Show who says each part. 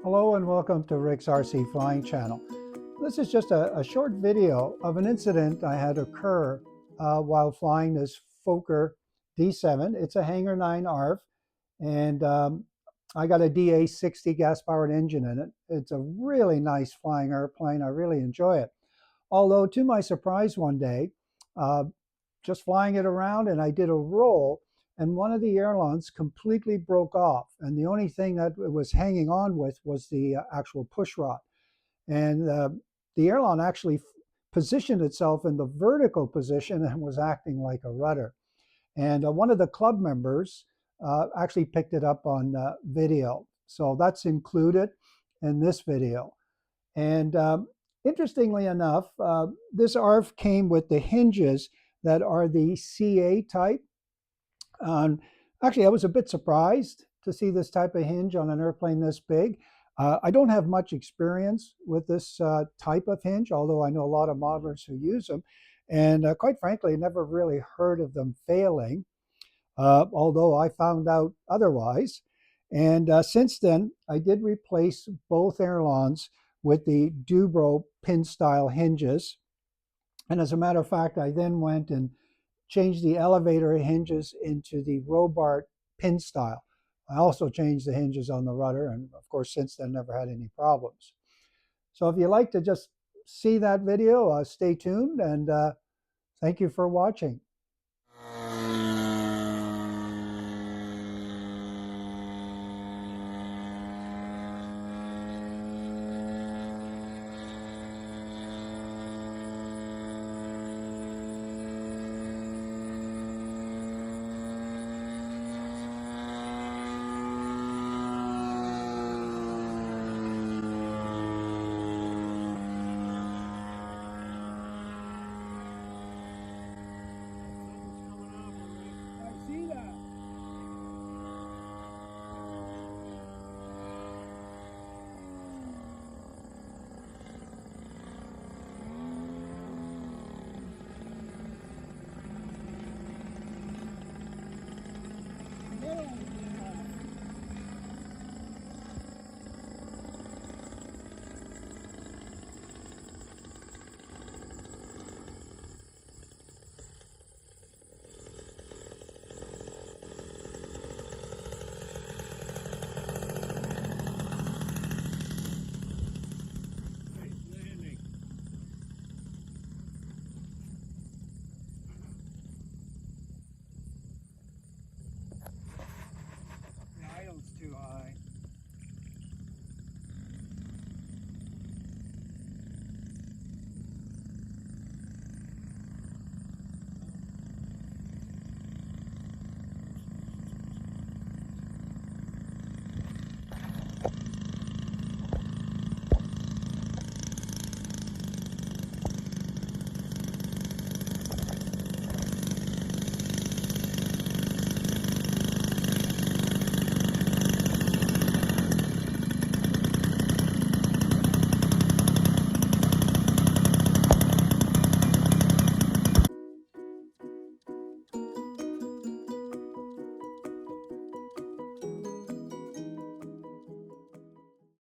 Speaker 1: Hello and welcome to Rick's RC Flying Channel. This is just a short video of an incident I had occur while flying this Fokker D-Vll. It's a Hangar 9 ARF, and I got a DA60 gas-powered engine in it. It's a really nice flying airplane. I really enjoy it. Although, to my surprise one day, just flying it around, and I did a roll, and one of the ailerons completely broke off. And the only thing that it was hanging on with was the actual pushrod. And the aileron actually positioned itself in the vertical position and was acting like a rudder. And one of the club members actually picked it up on video. So that's included in this video. And interestingly enough, this ARF came with the hinges that are the CA type. Actually, I was a bit surprised to see this type of hinge on an airplane this big. I don't have much experience with this type of hinge, although I know a lot of modelers who use them. And quite frankly, never really heard of them failing, although I found out otherwise. And since then, I did replace both ailerons with the Dubro pin-style hinges. And as a matter of fact, I then went and changed the elevator hinges into the Robart pin style. I also changed the hinges on the rudder, and of course, since then, never had any problems. So if you like to just see that video, stay tuned, and thank you for watching.